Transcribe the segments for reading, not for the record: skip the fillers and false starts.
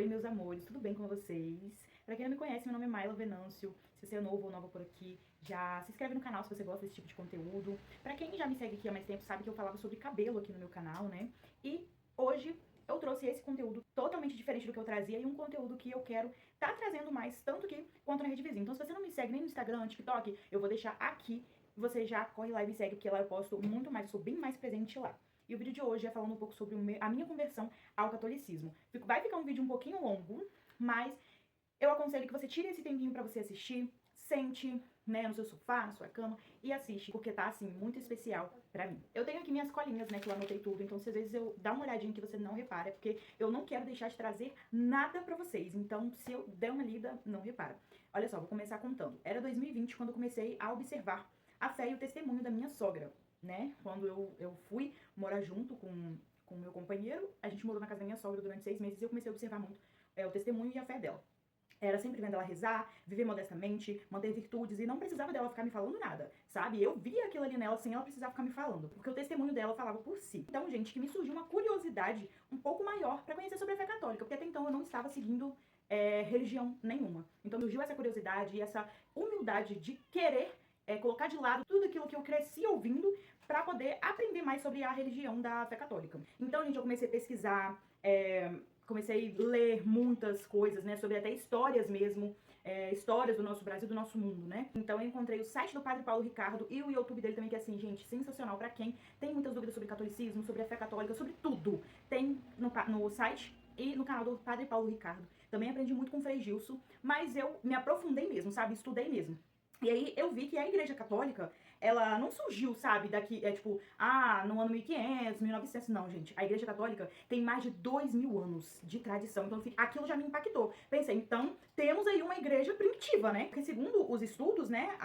Oi, meus amores, tudo bem com vocês? Pra quem não me conhece, meu nome é Maila Venâncio. Se você é novo ou nova por aqui, já se inscreve no canal se você gosta desse tipo de conteúdo. Pra quem já me segue aqui há mais tempo, sabe que eu falava sobre cabelo aqui no meu canal, né? E hoje eu trouxe esse conteúdo totalmente diferente do que eu trazia e um conteúdo que eu quero tá trazendo mais, tanto que quanto na rede vizinha. Então, se você não me segue nem no Instagram, TikTok, eu vou deixar aqui. Você já corre lá e me segue, porque lá eu posto muito mais, eu sou bem mais presente lá. E o vídeo de hoje é falando um pouco sobre a minha conversão ao catolicismo. Vai ficar um vídeo um pouquinho longo, mas eu aconselho que você tire esse tempinho pra você assistir, sente, né, no seu sofá, na sua cama e assiste, porque tá, assim, muito especial pra mim. Eu tenho aqui minhas colinhas, né, que eu anotei tudo, então se às vezes eu dar uma olhadinha que você não repara, é porque eu não quero deixar de trazer nada pra vocês, então se eu der uma lida, não repara. Olha só, vou começar contando. Era 2020 quando eu comecei a observar a fé e o testemunho da minha sogra, né, quando eu fui morar junto com o meu companheiro, a gente morou na casa da minha sogra durante 6 meses e eu comecei a observar muito o testemunho e a fé dela. Era sempre vendo ela rezar, viver modestamente, manter virtudes e não precisava dela ficar me falando nada, sabe? Eu via aquilo ali nela sem ela precisar ficar me falando, porque o testemunho dela falava por si. Então, gente, que me surgiu uma curiosidade um pouco maior pra conhecer sobre a fé católica, porque até então eu não estava seguindo religião nenhuma. Então surgiu essa curiosidade e essa humildade de querer colocar de lado tudo aquilo que eu cresci ouvindo pra poder aprender mais sobre a religião da fé católica. Então, gente, eu comecei a pesquisar, comecei a ler muitas coisas, né, sobre até histórias mesmo, histórias do nosso Brasil, do nosso mundo, né. Então eu encontrei o site do Padre Paulo Ricardo e o YouTube dele também, que é assim, gente, sensacional pra quem tem muitas dúvidas sobre catolicismo, sobre a fé católica, sobre tudo. Tem no site e no canal do Padre Paulo Ricardo. Também aprendi muito com o Frei Gilson, mas eu me aprofundei mesmo, sabe, estudei mesmo. E aí eu vi que a Igreja Católica, ela não surgiu, sabe, daqui, no ano 1500, 1900, não, gente. A Igreja Católica tem mais de 2000 anos de tradição, então aquilo já me impactou. Pensei, então, temos aí uma igreja primitiva, né? Porque segundo os estudos, né,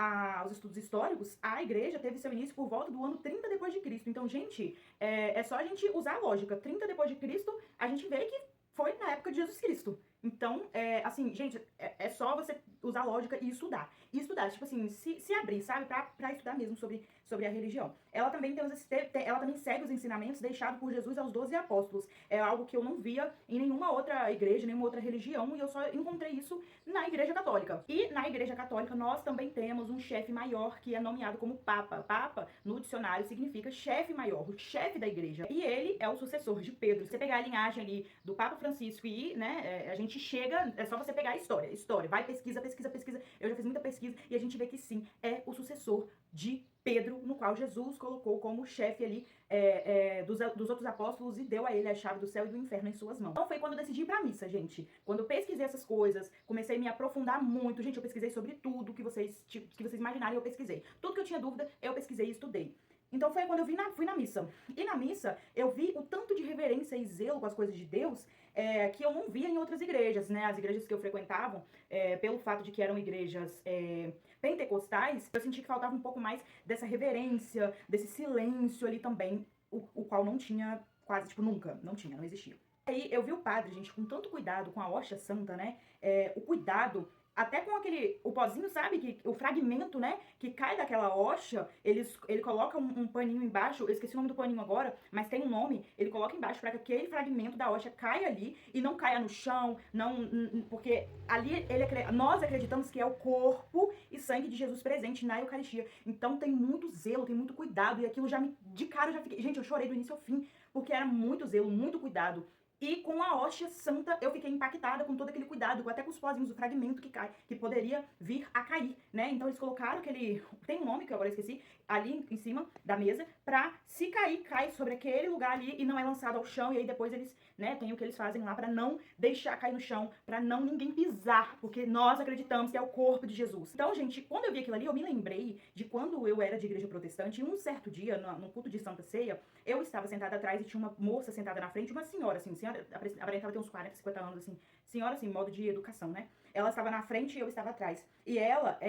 os estudos históricos, a igreja teve seu início por volta do ano 30 depois de Cristo. Então, gente, é só a gente usar a lógica. 30 depois de Cristo, a gente vê que foi na época de Jesus Cristo. Então, assim, gente, é só você usar lógica e estudar. E estudar, tipo assim, se abrir, sabe? Pra estudar mesmo sobre a religião. Ela também ela também segue os ensinamentos deixados por Jesus aos 12 apóstolos. É algo que eu não via em nenhuma outra igreja, nenhuma outra religião, e eu só encontrei isso na Igreja Católica. E na Igreja Católica nós também temos um chefe maior que é nomeado como Papa. Papa, no dicionário, significa chefe maior, o chefe da igreja. E ele é o sucessor de Pedro. Se você pegar a linhagem ali do Papa Francisco e, né, a gente chega, é só você pegar a história, vai, pesquisa, eu já fiz muita pesquisa e a gente vê que sim, é o sucessor de Pedro, no qual Jesus colocou como chefe ali dos outros apóstolos e deu a ele a chave do céu e do inferno em suas mãos. Então foi quando eu decidi ir pra missa, gente. Quando eu pesquisei essas coisas, comecei a me aprofundar muito. Gente, eu pesquisei sobre tudo que vocês imaginarem, eu pesquisei. Tudo que eu tinha dúvida, eu pesquisei e estudei. Então foi quando eu fui na missa. E na missa, eu vi o tanto de reverência e zelo com as coisas de Deus que eu não via em outras igrejas, né? As igrejas que eu frequentava, pelo fato de que eram igrejas pentecostais, eu senti que faltava um pouco mais dessa reverência, desse silêncio ali também, o qual não tinha quase, tipo, nunca, não tinha, não existia. Aí eu vi o padre, gente, com tanto cuidado com a hóstia santa, né? O cuidado até com o pozinho, sabe? O fragmento, né? Que cai daquela hóstia, ele coloca um paninho embaixo, eu esqueci o nome do paninho agora, mas tem um nome, ele coloca embaixo para que aquele fragmento da hóstia caia ali e não caia no chão, porque ali nós acreditamos que é o corpo e sangue de Jesus presente na Eucaristia. Então tem muito zelo, tem muito cuidado, e aquilo de cara eu já fiquei, gente, eu chorei do início ao fim, porque era muito zelo, muito cuidado. E com a hóstia santa eu fiquei impactada com todo aquele cuidado, até com os pozinhos, o fragmento que cai, que poderia vir a cair, né? Então eles colocaram tem um nome que eu agora esqueci, ali em cima da mesa, pra se cair, cai sobre aquele lugar ali e não é lançado ao chão. E aí depois eles, né, tem o que eles fazem lá pra não deixar cair no chão, pra não ninguém pisar, porque nós acreditamos que é o corpo de Jesus. Então, gente, quando eu vi aquilo ali, eu me lembrei de quando eu era de igreja protestante, e um certo dia, no culto de Santa Ceia, eu estava sentada atrás e tinha uma moça sentada na frente, uma senhora, assim, aparentava ter uns 40, 50 anos, assim, senhora, assim, modo de educação, né? Ela estava na frente e eu estava atrás. E ela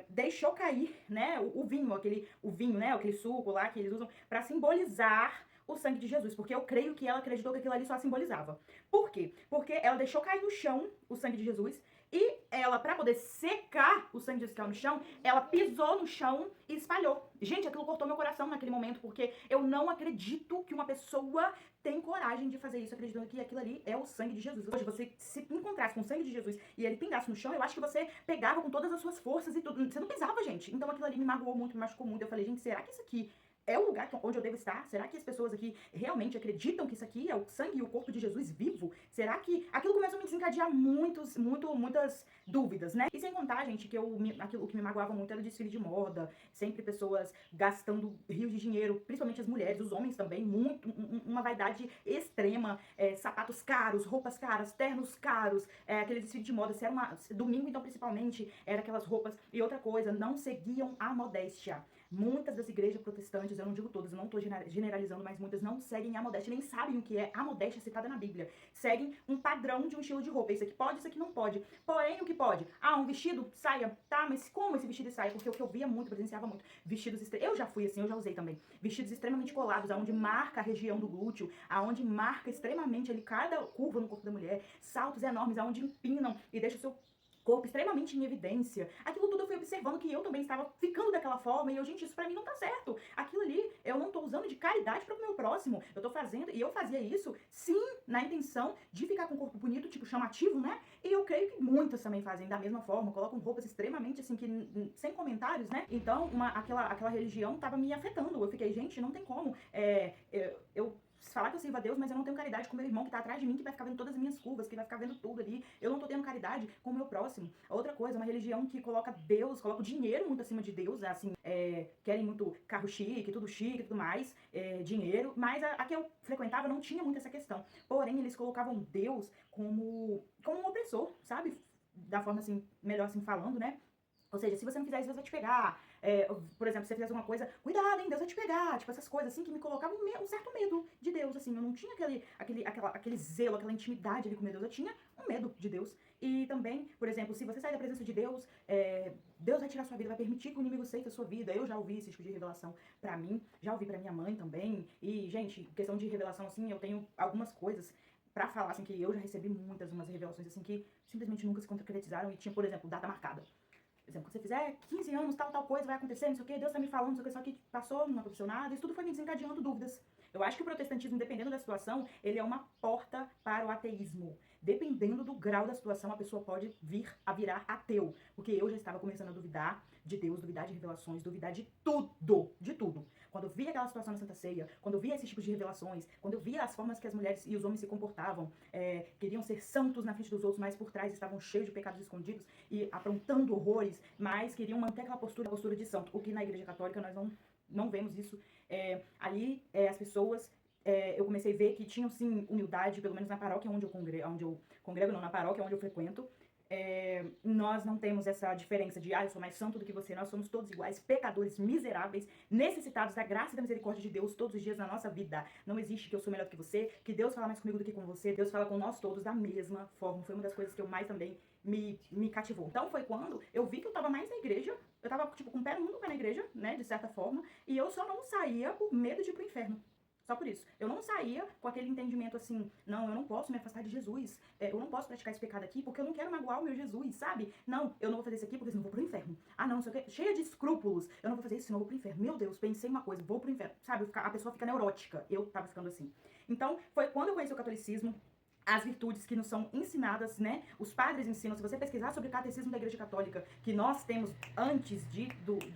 deixou cair, né, o vinho, né, aquele suco lá que eles usam pra simbolizar o sangue de Jesus, porque eu creio que ela acreditou que aquilo ali só simbolizava. Por quê? Porque ela deixou cair no chão o sangue de Jesus e ela, pra poder secar o sangue de Jesus que caiu no chão, ela pisou no chão e espalhou. Gente, aquilo cortou meu coração naquele momento, porque eu não acredito que uma pessoa tem coragem de fazer isso, acreditando que aquilo ali é o sangue de Jesus. Hoje, você se atrás com o sangue de Jesus e ele pingasse no chão, eu acho que você pegava com todas as suas forças e tudo. Você não pisava, gente. Então aquilo ali me magoou muito, me machucou muito. Eu falei, gente, será que isso aqui é o lugar onde eu devo estar? Será que as pessoas aqui realmente acreditam que isso aqui é o sangue e o corpo de Jesus vivo? Será que aquilo começou a me desencadear muitas dúvidas, né? E sem contar, gente, que aquilo que me magoava muito era o desfile de moda, sempre pessoas gastando rios de dinheiro, principalmente as mulheres, os homens também, uma vaidade extrema, sapatos caros, roupas caras, ternos caros, aquele desfile de moda, se era domingo então principalmente, era aquelas roupas. E outra coisa, não seguiam a modéstia. Muitas das igrejas protestantes, eu não digo todas, eu não estou generalizando, mas muitas não seguem a modéstia, nem sabem o que é a modéstia citada na Bíblia. Seguem um padrão de um estilo de roupa. Isso aqui pode, isso aqui não pode. Porém, o que pode? Ah, um vestido, saia. Tá, mas como esse vestido e saia? Porque o que eu via muito, presenciava muito, eu já fui assim, eu já usei também. Vestidos extremamente colados, aonde marca a região do glúteo, aonde marca extremamente ali cada curva no corpo da mulher, saltos enormes, aonde empinam e deixa o seu corpo extremamente em evidência. Aquilo tudo eu fui observando que eu também estava ficando daquela forma e eu, gente, isso pra mim não tá certo. Aquilo ali eu não tô usando de caridade para o meu próximo. Eu tô fazendo, e eu fazia isso, sim, na intenção de ficar com o corpo bonito, tipo, chamativo, né? E eu creio que muitas também fazem da mesma forma, colocam roupas extremamente, assim, que sem comentários, né? Então, aquela religião tava me afetando. Eu fiquei, gente, não tem como. Eu falar que eu sirvo a Deus, mas eu não tenho caridade com meu irmão que tá atrás de mim, que vai ficar vendo todas as minhas curvas, que vai ficar vendo tudo ali. Eu não tô tendo caridade com o meu próximo. Outra coisa, uma religião que coloca Deus, coloca o dinheiro muito acima de Deus, assim, querem muito carro chique, tudo chique e tudo mais, dinheiro, mas a que eu frequentava não tinha muito essa questão. Porém, eles colocavam Deus como um opressor, sabe? Da forma assim, melhor assim falando, né? Ou seja, se você não fizer isso, Deus vai te pegar. Por exemplo, se você fizesse alguma coisa, cuidado, hein, Deus vai te pegar. Tipo, essas coisas assim que me colocavam um certo medo de Deus, assim. Eu não tinha aquele zelo, aquela intimidade ali com meu Deus. Eu tinha um medo de Deus. E também, por exemplo, se você sair da presença de Deus, Deus vai tirar sua vida, vai permitir que o inimigo ceifе a sua vida. Eu já ouvi esse tipo de revelação pra mim, já ouvi pra minha mãe também. E, gente, questão de revelação, assim, eu tenho algumas coisas pra falar, assim, que eu já recebi umas revelações, assim, que simplesmente nunca se concretizaram e tinha, por exemplo, data marcada. Por exemplo, quando você fizer 15 anos, tal coisa vai acontecer, não sei o que, Deus tá me falando, não sei o que, só que passou, não aconteceu nada, isso tudo foi me desencadeando dúvidas. Eu acho que o protestantismo, dependendo da situação, ele é uma porta para o ateísmo. Dependendo do grau da situação, a pessoa pode vir a virar ateu. Porque eu já estava começando a duvidar de Deus, duvidar de revelações, duvidar de tudo, de tudo. Quando eu via aquela situação na Santa Ceia, quando eu via esses tipos de revelações, quando eu via as formas que as mulheres e os homens se comportavam, queriam ser santos na frente dos outros, mas por trás estavam cheios de pecados escondidos e aprontando horrores, mas queriam manter aquela postura de santo, o que na Igreja Católica nós não vemos isso. Ali as pessoas, eu comecei a ver que tinham sim humildade, pelo menos na paróquia onde eu congrego, não, na paróquia onde eu frequento. Nós não temos essa diferença de, eu sou mais santo do que você, nós somos todos iguais, pecadores miseráveis, necessitados da graça e da misericórdia de Deus todos os dias na nossa vida. Não existe que eu sou melhor do que você, que Deus fala mais comigo do que com você, Deus fala com nós todos da mesma forma. Foi uma das coisas que eu mais também me cativou. Então foi quando eu vi que eu tava mais na igreja, eu tava tipo com o pé no mundo, pé na igreja, né, de certa forma, e eu só não saía por medo de ir pro inferno. Só por isso. Eu não saía com aquele entendimento assim, não, eu não posso me afastar de Jesus. Eu não posso praticar esse pecado aqui porque eu não quero magoar o meu Jesus, sabe? Não, eu não vou fazer isso aqui porque senão eu vou pro inferno. Ah, não, não sei o quê. Cheia de escrúpulos. Eu não vou fazer isso senão eu vou pro inferno. Meu Deus, pensei uma coisa, vou pro inferno. Sabe, a pessoa fica neurótica. Eu tava ficando assim. Então, foi quando eu conheci o catolicismo, as virtudes que nos são ensinadas, né? Os padres ensinam, se você pesquisar sobre o catecismo da Igreja Católica, que nós temos antes de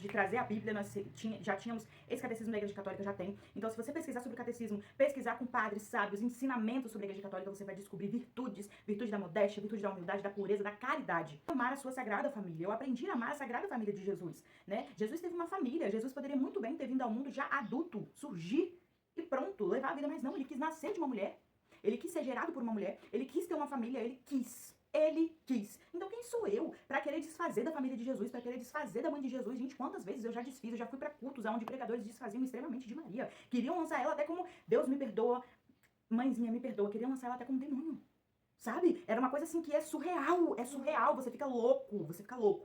trazer a Bíblia, nós já tínhamos esse catecismo da Igreja Católica, já tem. Então, se você pesquisar sobre o catecismo, pesquisar com padres sábios, ensinamentos sobre a Igreja Católica, você vai descobrir virtude da modéstia, virtude da humildade, da pureza, da caridade. Amar a sua Sagrada Família. Eu aprendi a amar a Sagrada Família de Jesus, né? Jesus teve uma família, Jesus poderia muito bem ter vindo ao mundo já adulto, surgir e pronto, levar a vida, mas não, ele quis nascer de uma mulher. Ele quis ser gerado por uma mulher, ele quis ter uma família, ele quis. Então quem sou eu pra querer desfazer da família de Jesus, pra querer desfazer da mãe de Jesus? Gente, quantas vezes eu já desfiz, eu já fui pra cultos onde pregadores desfaziam extremamente de Maria. Queriam lançar ela até como, Deus me perdoa, mãezinha me perdoa, queriam lançar ela até como demônio. Sabe? Era uma coisa assim que é surreal, você fica louco.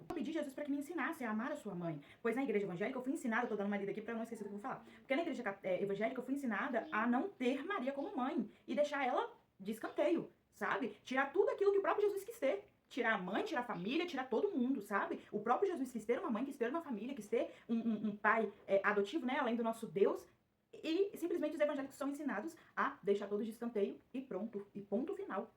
Eu pedi a Jesus pra que me ensinasse a amar a sua mãe, pois na igreja evangélica eu fui ensinada, eu tô dando uma lida aqui pra não esquecer do que eu vou falar, porque na igreja evangélica eu fui ensinada a não ter Maria como mãe e deixar ela de escanteio, sabe? Tirar tudo aquilo que o próprio Jesus quis ter. Tirar a mãe, tirar a família, tirar todo mundo, sabe? O próprio Jesus quis ter uma mãe, quis ter uma família, quis ter um pai adotivo, né? Além do nosso Deus. E simplesmente os evangélicos são ensinados a deixar todos de escanteio e pronto. E ponto final.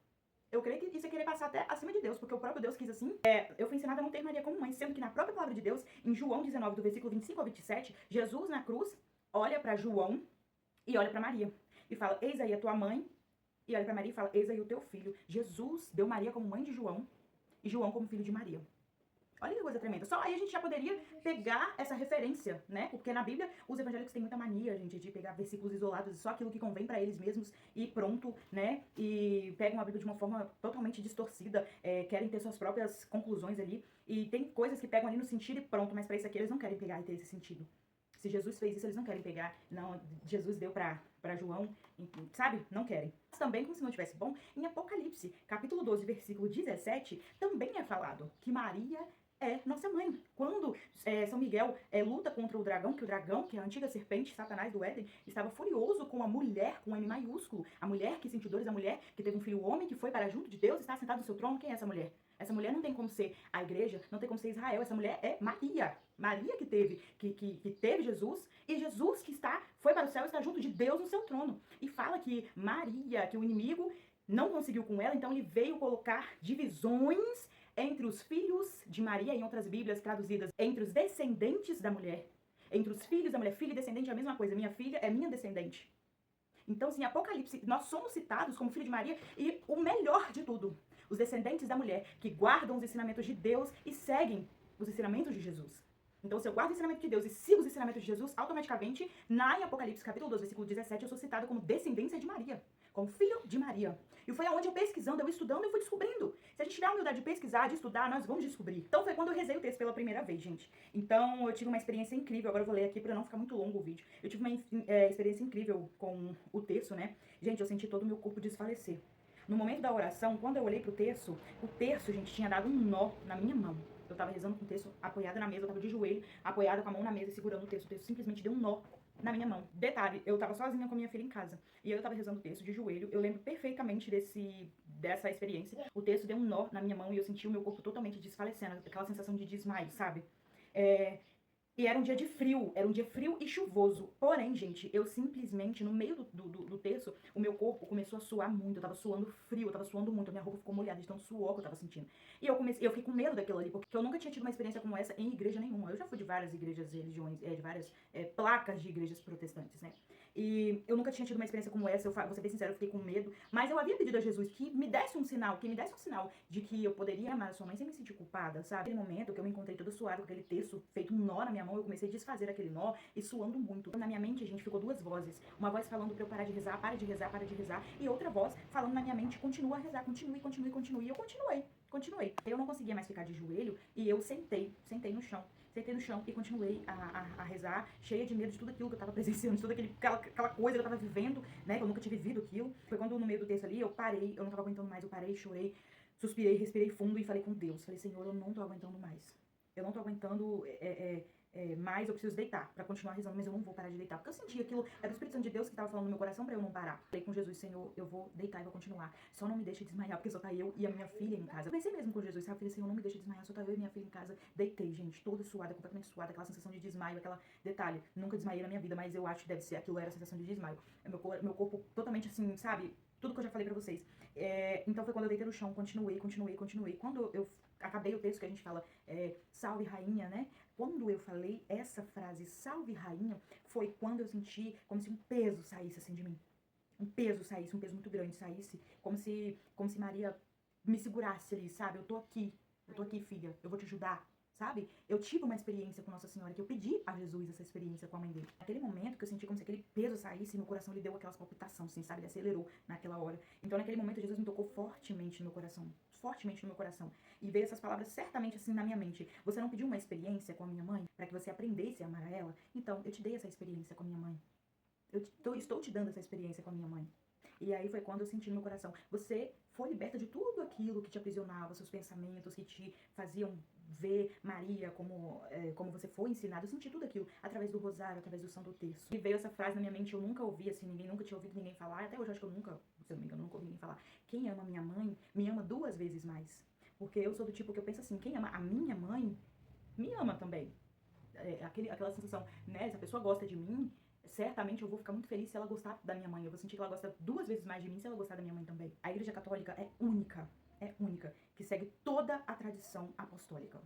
Eu creio que isso é querer passar até acima de Deus, porque o próprio Deus quis assim. Eu fui ensinada a não ter Maria como mãe, sendo que na própria palavra de Deus, em João 19, do versículo 25 ao 27, Jesus na cruz olha para João e olha para Maria e fala: eis aí a tua mãe, e olha para Maria e fala: eis aí o teu filho. Jesus deu Maria como mãe de João e João como filho de Maria. Olha que coisa tremenda. Só aí a gente já poderia pegar essa referência, né? Porque na Bíblia os evangélicos têm muita mania, gente, de pegar versículos isolados e só aquilo que convém pra eles mesmos e pronto, né? E pegam a Bíblia de uma forma totalmente distorcida, querem ter suas próprias conclusões ali. E tem coisas que pegam ali no sentido e pronto, mas pra isso aqui eles não querem pegar e ter esse sentido. Se Jesus fez isso, eles não querem pegar. Não, Jesus deu pra João, sabe? Não querem. Mas também, como se não tivesse bom, em Apocalipse, capítulo 12, versículo 17, também é falado que Maria é nossa mãe. Quando São Miguel luta contra o dragão, que é a antiga serpente, Satanás do Éden, estava furioso com a mulher, com um M maiúsculo, a mulher que sentiu dores, a mulher que teve um filho homem, que foi para junto de Deus, está sentada no seu trono. Quem é essa mulher? Essa mulher não tem como ser a igreja, não tem como ser Israel, essa mulher é Maria. Maria que teve Jesus, e Jesus foi para o céu e está junto de Deus no seu trono. E fala que Maria, que o inimigo não conseguiu com ela, então ele veio colocar divisões entre os filhos de Maria, em outras Bíblias traduzidas, entre os descendentes da mulher. Entre os filhos da mulher. Filho e descendente é a mesma coisa. Minha filha é minha descendente. Então, assim, em Apocalipse, nós somos citados como filho de Maria e o melhor de tudo, os descendentes da mulher, que guardam os ensinamentos de Deus e seguem os ensinamentos de Jesus. Então, se eu guardo o ensinamento de Deus e sigo os ensinamentos de Jesus, automaticamente, em Apocalipse, capítulo 12, versículo 17, eu sou citada como descendência de Maria, como filho de Maria. E foi aonde eu pesquisando, eu estudando, eu fui descobrindo. Se a gente tiver a humildade de pesquisar, de estudar, nós vamos descobrir. Então, foi quando eu rezei o texto pela primeira vez, gente. Então, eu tive uma experiência incrível. Agora eu vou ler aqui para não ficar muito longo o vídeo. Eu tive uma experiência incrível com o terço, né? Gente, eu senti todo o meu corpo desfalecer. No momento da oração, quando eu olhei pro terço, o terço, gente, tinha dado um nó na minha mão. Eu tava rezando com o terço apoiada na mesa, eu tava de joelho, apoiada com a mão na mesa, segurando o terço. O terço simplesmente deu um nó na minha mão. Detalhe, eu tava sozinha com a minha filha em casa. E eu tava rezando o texto de joelho. Eu lembro perfeitamente dessa experiência. O texto deu um nó na minha mão e eu senti o meu corpo totalmente desfalecendo. Aquela sensação de desmaio, sabe? E era um dia frio e chuvoso. Porém, gente, eu simplesmente, no meio do terço, o meu corpo começou a suar muito. Eu tava suando frio, eu tava suando muito. A minha roupa ficou molhada de tanto suor que eu tava sentindo. E eu fiquei com medo daquilo ali, porque eu nunca tinha tido uma experiência como essa em igreja nenhuma. Eu já fui de várias igrejas, religiões, de várias placas de igrejas protestantes, né? E eu nunca tinha tido uma experiência como essa. Vou ser bem sincera, eu fiquei com medo. Mas eu havia pedido a Jesus que me desse um sinal, de que eu poderia amar a sua mãe sem me sentir culpada, sabe? Naquele momento que eu me encontrei toda suada com aquele terço, feito um nó na minha mão, eu comecei a desfazer aquele nó e suando muito. Na minha mente, a gente ficou duas vozes. Uma voz falando pra eu parar de rezar, para de rezar, para de rezar. E outra voz falando na minha mente, continua a rezar, continue. E eu continuei. Eu não conseguia mais ficar de joelho e eu sentei no chão. Sentei no chão e continuei a rezar, cheia de medo de tudo aquilo que eu tava presenciando, de toda aquela coisa que eu tava vivendo, né? Que eu nunca tinha vivido aquilo. Foi quando no meio do texto ali eu parei, eu não tava aguentando mais, eu parei, chorei, suspirei, respirei fundo e falei com Deus. Falei, Senhor, eu não tô aguentando mais. Eu não tô aguentando mais, eu preciso deitar pra continuar rezando, mas eu não vou parar de deitar. Porque eu senti aquilo, era o Espírito Santo de Deus que tava falando no meu coração pra eu não parar. Falei com Jesus, Senhor, eu vou deitar e vou continuar. Só não me deixa desmaiar, porque só tá eu e a minha filha em casa. Eu pensei mesmo com Jesus, sabe? Falei, Senhor, não me deixa desmaiar, só tá eu e minha filha em casa. Deitei, gente, toda suada, completamente suada, aquela sensação de desmaio, aquela detalhe. Nunca desmaiei na minha vida, mas eu acho que deve ser, aquilo era a sensação de desmaio. Meu corpo totalmente assim, sabe? Tudo que eu já falei pra vocês. Então foi quando eu deitei no chão, continuei. Quando eu acabei o texto que a gente fala, salve rainha, né? Quando eu falei essa frase, salve rainha, foi quando eu senti como se um peso saísse assim de mim. Um peso saísse, um peso muito grande saísse, como se Maria me segurasse ali, sabe? Eu tô aqui, filha, eu vou te ajudar, sabe? Eu tive uma experiência com Nossa Senhora, que eu pedi a Jesus essa experiência com a mãe dele. Naquele momento que eu senti como se aquele peso saísse, meu coração ele deu aquelas palpitações, assim, sabe? Ele acelerou naquela hora. Então naquele momento Jesus me tocou fortemente no meu coração. E veio essas palavras certamente assim na minha mente. Você não pediu uma experiência com a minha mãe para que você aprendesse a amar ela? Então eu te dei essa experiência com a minha mãe. Estou te dando essa experiência com a minha mãe. E aí foi quando eu senti no meu coração. Você foi liberta de tudo aquilo que te aprisionava, seus pensamentos, que te faziam ver Maria como você foi ensinado. Eu senti tudo aquilo através do rosário, através do Santo Terço. E veio essa frase na minha mente, eu nunca ouvi assim, nunca tinha ouvido ninguém falar. Até hoje eu acho que eu nunca, se eu não me engano, nunca ouvi ninguém falar. Quem ama minha mãe, me ama 2 vezes mais. Porque eu sou do tipo que eu penso assim, quem ama a minha mãe, me ama também. Aquela sensação, né? Se a pessoa gosta de mim, certamente eu vou ficar muito feliz se ela gostar da minha mãe. Eu vou sentir que ela gosta 2 vezes mais de mim se ela gostar da minha mãe também. A Igreja Católica é única, que segue toda a tradição apostólica.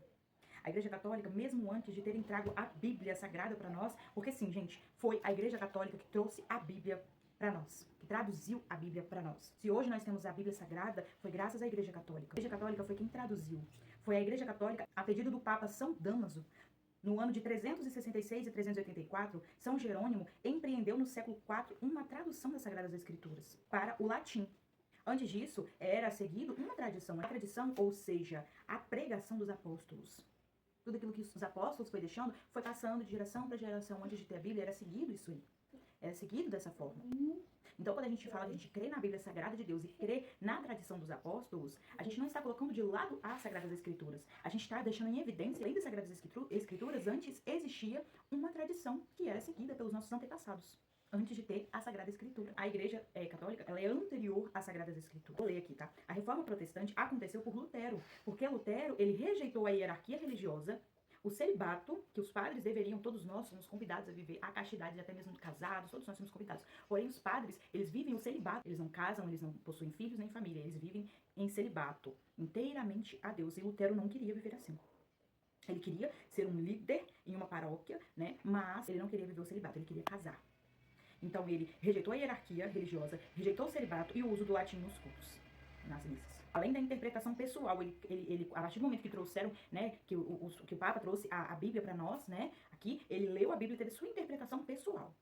A Igreja Católica, mesmo antes de terem trago a Bíblia Sagrada para nós, porque sim, gente, foi a Igreja Católica que trouxe a Bíblia para nós, que traduziu a Bíblia para nós. Se hoje nós temos a Bíblia Sagrada, foi graças à Igreja Católica. A Igreja Católica foi quem traduziu. Foi a Igreja Católica, a pedido do Papa São Damaso, no ano de 366 e 384, São Jerônimo empreendeu no século IV uma tradução das Sagradas Escrituras para o latim. Antes disso, era seguido uma tradição, ou seja, a pregação dos apóstolos. Tudo aquilo que os apóstolos foi deixando foi passando de geração para geração. Antes de ter a Bíblia, era seguido isso aí. Era seguido dessa forma. Então, quando a gente fala que a gente crê na Bíblia Sagrada de Deus e crê na tradição dos apóstolos, a gente não está colocando de lado as Sagradas Escrituras. A gente está deixando em evidência, além das Sagradas Escrituras, antes existia uma tradição que era seguida pelos nossos antepassados. Antes de ter a Sagrada Escritura. A Igreja Católica, ela é anterior às Sagradas Escrituras. Vou ler aqui, tá? A Reforma Protestante aconteceu por Lutero, porque Lutero, ele rejeitou a hierarquia religiosa, o celibato, que os padres deveriam, todos nós somos convidados a viver a castidade, até mesmo casados, todos nós somos convidados. Porém, os padres, eles vivem o celibato, eles não casam, eles não possuem filhos nem família, eles vivem em celibato, inteiramente a Deus. E Lutero não queria viver assim. Ele queria ser um líder em uma paróquia, né? Mas ele não queria viver o celibato, ele queria casar. Então ele rejeitou a hierarquia religiosa, rejeitou o celibato e o uso do latim nos cultos, nas missas. Além da interpretação pessoal, ele a partir do momento que trouxeram, né, que o Papa trouxe a Bíblia para nós, né, aqui, ele leu a Bíblia e teve sua interpretação pessoal.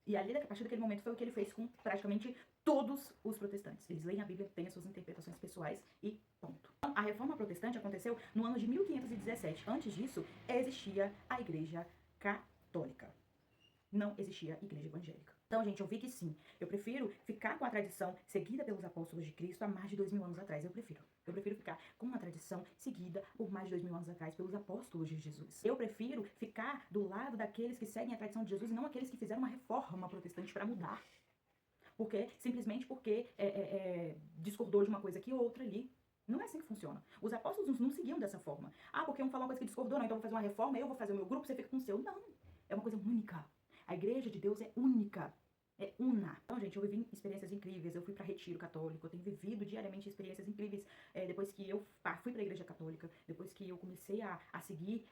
E ali, a partir daquele momento, foi o que ele fez com praticamente todos os protestantes. Eles leem a Bíblia, têm as suas interpretações pessoais e ponto. A Reforma Protestante aconteceu no ano de 1517. Antes disso, existia a Igreja Católica. Não existia igreja evangélica. Então, gente, eu vi que sim. Eu prefiro ficar com a tradição seguida pelos apóstolos de Cristo há mais de 2000 anos atrás. Eu prefiro ficar com uma tradição seguida por mais de 2000 anos atrás pelos apóstolos de Jesus. Eu prefiro ficar do lado daqueles que seguem a tradição de Jesus e não aqueles que fizeram uma reforma protestante para mudar. Simplesmente porque discordou de uma coisa aqui ou outra ali. Não é assim que funciona. Os apóstolos não seguiam dessa forma. Ah, porque um falou uma coisa que discordou, não, então eu vou fazer uma reforma, eu vou fazer o meu grupo, você fica com o seu. Não. É uma coisa única. A Igreja de Deus é única, é una. Então, gente, eu vivi experiências incríveis, eu fui para retiro católico, eu tenho vivido diariamente experiências incríveis depois que eu fui para a Igreja Católica, depois que eu comecei a seguir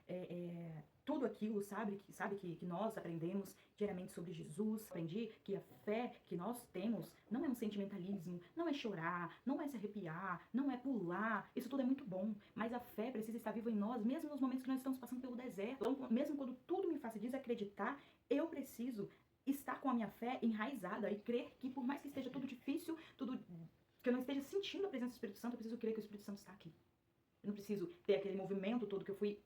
tudo aquilo, sabe, que nós aprendemos diariamente sobre Jesus. Aprendi que a fé que nós temos não é um sentimentalismo, não é chorar, não é se arrepiar, não é pular, isso tudo é muito bom, mas a fé precisa estar viva em nós, mesmo nos momentos que nós estamos passando pelo deserto. Então, mesmo quando tudo me faz desacreditar, eu preciso estar com a minha fé enraizada e crer que, por mais que esteja tudo difícil, tudo que eu não esteja sentindo a presença do Espírito Santo, eu preciso crer que o Espírito Santo está aqui. Eu não preciso ter aquele movimento todo que eu fui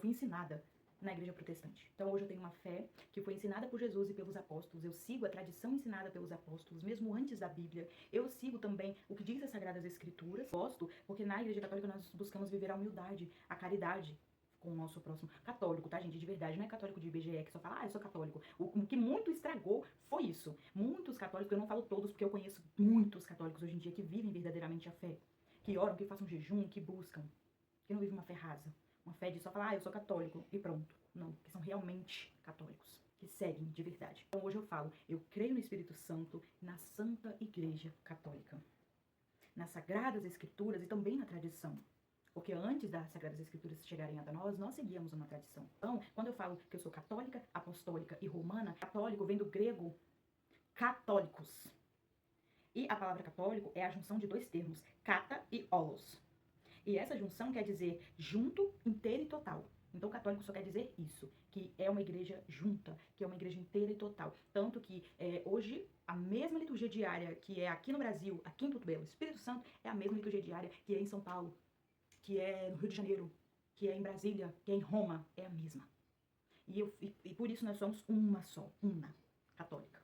ensinada na Igreja Protestante. Então hoje eu tenho uma fé que foi ensinada por Jesus e pelos apóstolos. Eu sigo a tradição ensinada pelos apóstolos, mesmo antes da Bíblia. Eu sigo também o que diz as Sagradas Escrituras. Gosto, porque na Igreja Católica nós buscamos viver a humildade, a caridade com o nosso próximo. Católico, tá, gente? De verdade, não é católico de IBGE que só fala, eu sou católico. O que muito estragou foi isso. Muitos católicos, eu não falo todos, porque eu conheço muitos católicos hoje em dia que vivem verdadeiramente a fé. Que oram, que façam jejum, que buscam. Que não vivem uma fé rasa. Uma fé de só falar, eu sou católico e pronto. Não, que são realmente católicos. Que seguem de verdade. Então hoje eu falo, eu creio no Espírito Santo, na Santa Igreja Católica. Nas Sagradas Escrituras e também na tradição. Porque antes das Sagradas Escrituras chegarem a nós, nós seguíamos uma tradição. Então, quando eu falo que eu sou católica, apostólica e romana, católico vem do grego católicos. E a palavra católico é a junção de 2 termos, kata e olos. E essa junção quer dizer junto, inteiro e total. Então, católico só quer dizer isso, que é uma igreja junta, que é uma igreja inteira e total. Tanto que hoje, a mesma liturgia diária que é aqui no Brasil, aqui em Porto Belo, Espírito Santo, é a mesma liturgia diária que é em São Paulo, que é no Rio de Janeiro, que é em Brasília, que é em Roma, é a mesma. E por isso nós somos uma só, una, católica.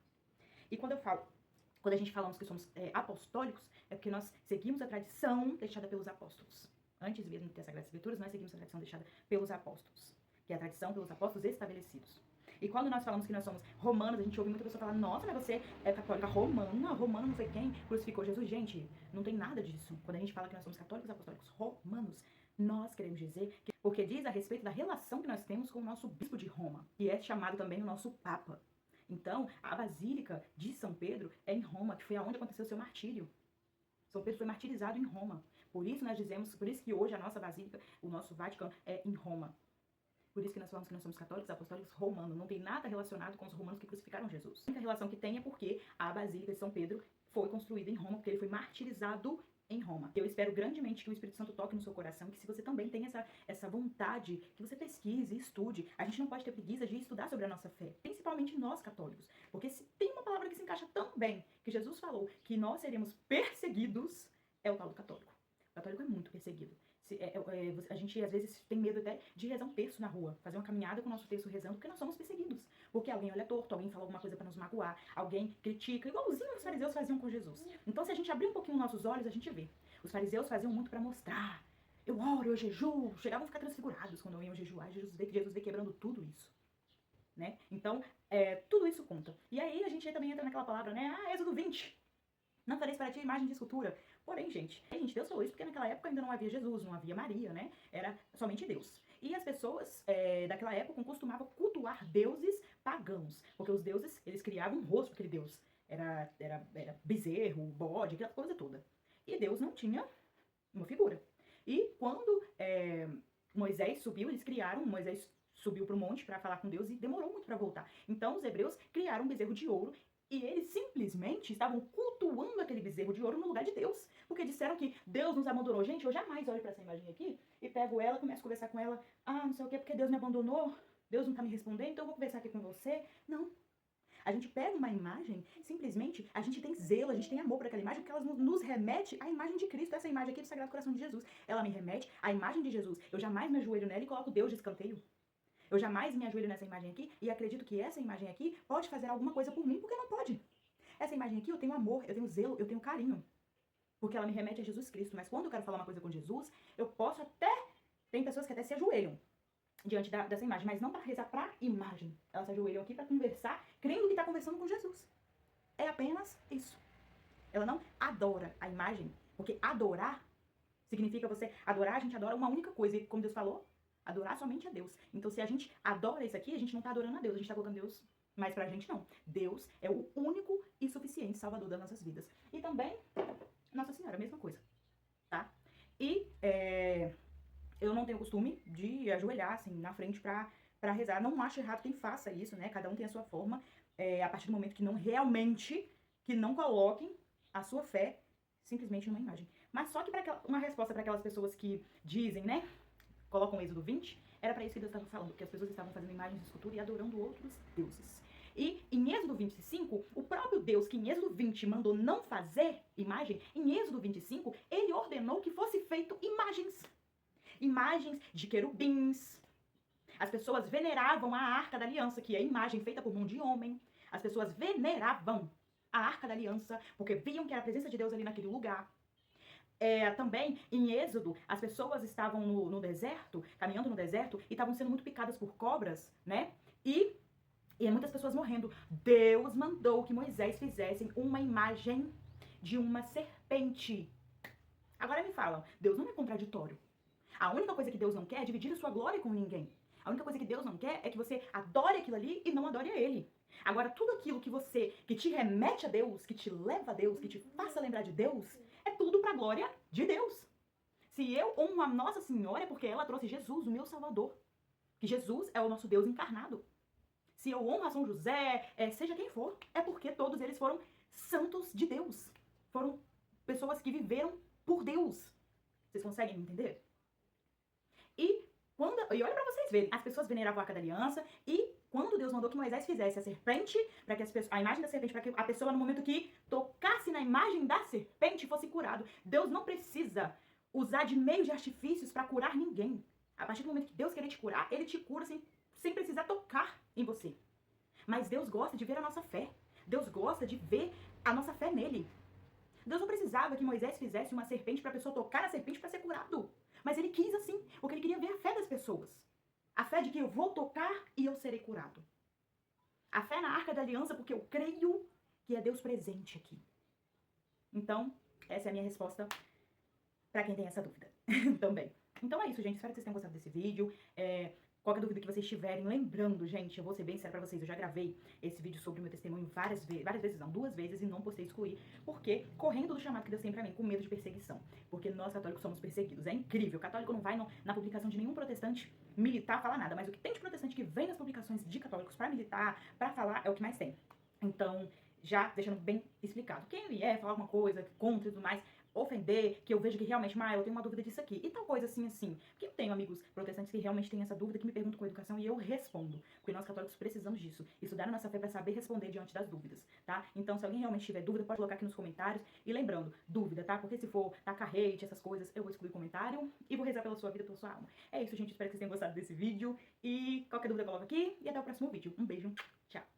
E quando a gente falamos que somos apostólicos, é porque nós seguimos a tradição deixada pelos apóstolos. Antes mesmo de ter as Sagradas Escrituras, nós seguimos a tradição deixada pelos apóstolos, que é a tradição pelos apóstolos estabelecidos. E quando nós falamos que nós somos romanos, a gente ouve muita pessoa falar, nossa, mas você é católica romana, romano não sei quem crucificou Jesus. Gente, não tem nada disso. Quando a gente fala que nós somos católicos apostólicos romanos, nós queremos dizer que, porque diz a respeito da relação que nós temos com o nosso bispo de Roma, que é chamado também o nosso Papa. Então, a Basílica de São Pedro é em Roma, que foi aonde aconteceu o seu martírio. São Pedro foi martirizado em Roma. Por isso nós dizemos, por isso que hoje a nossa Basílica, o nosso Vaticano é em Roma. Por isso que nós falamos que nós somos católicos apostólicos romanos. Não tem nada relacionado com os romanos que crucificaram Jesus. A única relação que tem é porque a Basílica de São Pedro foi construída em Roma, porque ele foi martirizado em Roma. Eu espero grandemente que o Espírito Santo toque no seu coração, que se você também tem essa vontade, que você pesquise, estude. A gente não pode ter preguiça de estudar sobre a nossa fé, principalmente nós católicos. Porque se tem uma palavra que se encaixa tão bem, que Jesus falou que nós seremos perseguidos, é o tal do católico. O católico é muito perseguido. A gente às vezes tem medo até de rezar um terço na rua, fazer uma caminhada com o nosso terço rezando, porque nós somos perseguidos. Porque alguém olha torto, alguém fala alguma coisa para nos magoar, alguém critica, igualzinho os fariseus faziam com Jesus. Então, se a gente abrir um pouquinho nossos olhos, a gente vê. Os fariseus faziam muito para mostrar. Eu oro, eu jejuo, chegavam a ficar transfigurados quando eu ia jejuar. Jesus vê quebrando tudo isso. Né? Então, tudo isso conta. E aí a gente também entra naquela palavra, né? Êxodo 20. Não fareis para ti imagem de escultura. Porém, gente, Deus falou isso porque naquela época ainda não havia Jesus, não havia Maria, né? Era somente Deus. E as pessoas daquela época costumavam cultuar deuses pagãos. Porque os deuses, eles criavam um rosto para aquele Deus. Era bezerro, bode, aquela coisa toda. E Deus não tinha uma figura. E quando Moisés subiu, Moisés subiu para o monte para falar com Deus e demorou muito para voltar. Então os hebreus criaram um bezerro de ouro e eles simplesmente estavam cultuando aquele bezerro de ouro no lugar de Deus. Porque disseram que Deus nos abandonou. Gente, eu jamais olho para essa imagem aqui e pego ela, começo a conversar com ela. Não sei o quê, porque Deus me abandonou, Deus não tá me respondendo, então eu vou conversar aqui com você. Não. A gente pega uma imagem, simplesmente, a gente tem zelo, a gente tem amor por aquela imagem, porque ela nos remete à imagem de Cristo. Essa imagem aqui do Sagrado Coração de Jesus, ela me remete à imagem de Jesus. Eu jamais me ajoelho nela e coloco Deus de escanteio. Eu jamais me ajoelho nessa imagem aqui e acredito que essa imagem aqui pode fazer alguma coisa por mim, porque não pode. Essa imagem aqui eu tenho amor, eu tenho zelo, eu tenho carinho. Porque ela me remete a Jesus Cristo. Mas quando eu quero falar uma coisa com Jesus, eu posso até... Tem pessoas que até se ajoelham diante dessa imagem, mas não para rezar pra imagem. Elas se ajoelham aqui para conversar, crendo que está conversando com Jesus. É apenas isso. Ela não adora a imagem, porque adorar significa você adorar, a gente adora uma única coisa. E como Deus falou, adorar somente a Deus. Então se a gente adora isso aqui, a gente não está adorando a Deus, a gente está colocando Deus... Mas pra gente não. Deus é o único e suficiente salvador das nossas vidas. E também Nossa Senhora, a mesma coisa. Tá? E eu não tenho costume de ajoelhar assim na frente pra rezar. Não acho errado quem faça isso, né? Cada um tem a sua forma. A partir do momento que não coloquem a sua fé simplesmente numa imagem. Mas só que uma resposta para aquelas pessoas que dizem, né? Colocam o Êxodo 20, era para isso que Deus estava falando, porque as pessoas estavam fazendo imagens de escultura e adorando outros deuses. E em Êxodo 25, o próprio Deus que em Êxodo 20 mandou não fazer imagem, em Êxodo 25, ele ordenou que fosse feito imagens. Imagens de querubins. As pessoas veneravam a Arca da Aliança, que é a imagem feita por mão de homem. As pessoas veneravam a Arca da Aliança, porque viam que era a presença de Deus ali naquele lugar. Também, em Êxodo, as pessoas estavam no deserto, caminhando no deserto, e estavam sendo muito picadas por cobras, né? E muitas pessoas morrendo. Deus mandou que Moisés fizessem uma imagem de uma serpente. Agora me falam, Deus não é contraditório. A única coisa que Deus não quer é dividir a sua glória com ninguém. A única coisa que Deus não quer é que você adore aquilo ali e não adore a Ele. Agora, tudo aquilo que te remete a Deus, que te leva a Deus, que te faça lembrar de Deus, é tudo pra glória de Deus. Se eu honro a Nossa Senhora é porque ela trouxe Jesus, o meu Salvador. Que Jesus é o nosso Deus encarnado. Se eu honro a São José, seja quem for, é porque todos eles foram santos de Deus. Foram pessoas que viveram por Deus. Vocês conseguem entender? E olha pra vocês verem, as pessoas veneravam a Arca da Aliança e quando Deus mandou que Moisés fizesse a serpente, para que a imagem da serpente, para que a pessoa no momento que tocasse na imagem da serpente fosse curado. Deus não precisa usar de meios de artifícios para curar ninguém. A partir do momento que Deus querer te curar, Ele te cura sem precisar tocar em você. Mas Deus gosta de ver a nossa fé. Deus gosta de ver a nossa fé nele. Deus não precisava que Moisés fizesse uma serpente para a pessoa tocar na serpente para ser curado. Mas Ele quis assim, porque Ele queria ver a fé das pessoas. A fé de que eu vou tocar e eu serei curado. aliança porque eu creio que é Deus presente aqui. Então, essa é a minha resposta pra quem tem essa dúvida também. Então é isso, gente. Espero que vocês tenham gostado desse vídeo. Qualquer dúvida que vocês tiverem, lembrando, gente, eu vou ser bem séria pra vocês, eu já gravei esse vídeo sobre o meu testemunho várias vezes não, 2 vezes, e não postei excluir, porque correndo do chamado que Deus tem pra mim, com medo de perseguição, porque nós católicos somos perseguidos, é incrível, o católico não vai na publicação de nenhum protestante militar falar nada, mas o que tem de protestante que vem nas publicações de católicos pra militar, pra falar, é o que mais tem. Então, já deixando bem explicado, quem vier falar alguma coisa contra e tudo mais, ofender, que eu vejo que realmente, eu tenho uma dúvida disso aqui, e tal coisa assim. Porque eu tenho amigos protestantes que realmente têm essa dúvida, que me perguntam com educação e eu respondo. Porque nós católicos precisamos disso, estudar a nossa fé para saber responder diante das dúvidas, tá? Então, se alguém realmente tiver dúvida, pode colocar aqui nos comentários. E lembrando, dúvida, tá? Porque se for tacar hate, essas coisas, eu vou excluir comentário e vou rezar pela sua vida, pela sua alma. É isso, gente. Espero que vocês tenham gostado desse vídeo. E qualquer dúvida, coloca aqui. E até o próximo vídeo. Um beijo. Tchau.